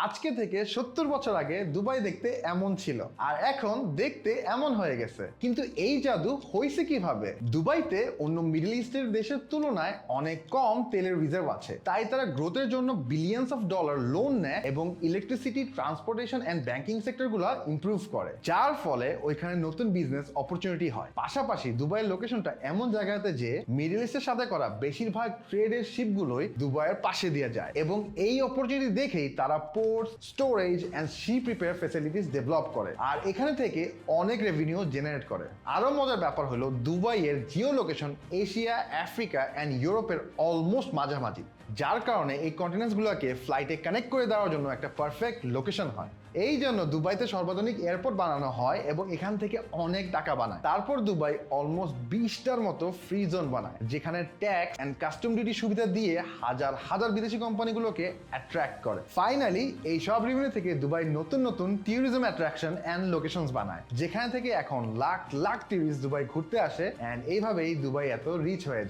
আজকে থেকে 70 বছর আগে দুবাই দেখতে এমন ছিল আর এখন দেখতে এমন হয়ে গেছে। কিন্তু এই জাদু হয়েছে কিভাবে? দুবাইতে অন্য মিডল ইস্টের দেশের তুলনায় অনেক কম তেলের রিজার্ভ আছে, তাই তারা গ্রোথের জন্য বিলিয়ন্স অফ ডলার লোন নেয় এবং ইলেকট্রিসিটি, ট্রান্সপোর্টেশন এন্ড ব্যাংকিং সেক্টরগুলো ইমপ্রুভ করে, যার ফলে ওইখানে নতুন বিজনেস অপরচুনিটি হয়। পাশাপাশি দুবাইয়ের লোকেশনটা এমন জায়গাতে যে মিডল ইস্টের সাথে করা বেশিরভাগ ট্রেডের শিপগুলোই দুবাইয়ের পাশে দিয়ে যায় এবং এই অপরচুনিটি দেখেই তারা port, storage and ship repair facilities develop করে আর এখানে থেকে অনেক রেভিনিউ জেনারেট করে। আরো মজার ব্যাপার হলো দুবাইয়ের geolocation Asia, Africa and ইউরোপের অলমোস্ট মাঝামাঝি, যার কারণে এই কন্টিনেন্টসগুলোকে ফ্লাইটে কানেক্ট করে দেওয়ার জন্য একটা পারফেক্ট লোকেশন হয়। এই জন্য দুবাইতে সর্বাধুনিক এয়ারপোর্ট বানানো হয় এবং এখান থেকে অনেক টাকা বানায়। তারপর দুবাই অলমোস্ট 20টার মতো ফ্রি জোন বানায়, যেখানে ট্যাক্স এন্ড কাস্টম ডিউটি সুবিধা দিয়ে হাজার হাজার বিদেশি কোম্পানিগুলোকে অ্যাট্রাক্ট করে। ফাইনালি এই সব রেভিনিউ থেকে দুবাই নতুন নতুন ট্যুরিজম অ্যাট্রাকশন এন্ড লোকেশনস বানায়, যেখানে থেকে এখন লাখ লাখ ট্যুরিস্ট দুবাই ঘুরতে আসে এন্ড এইভাবেই দুবাই এত রিচ হয়ে যায়।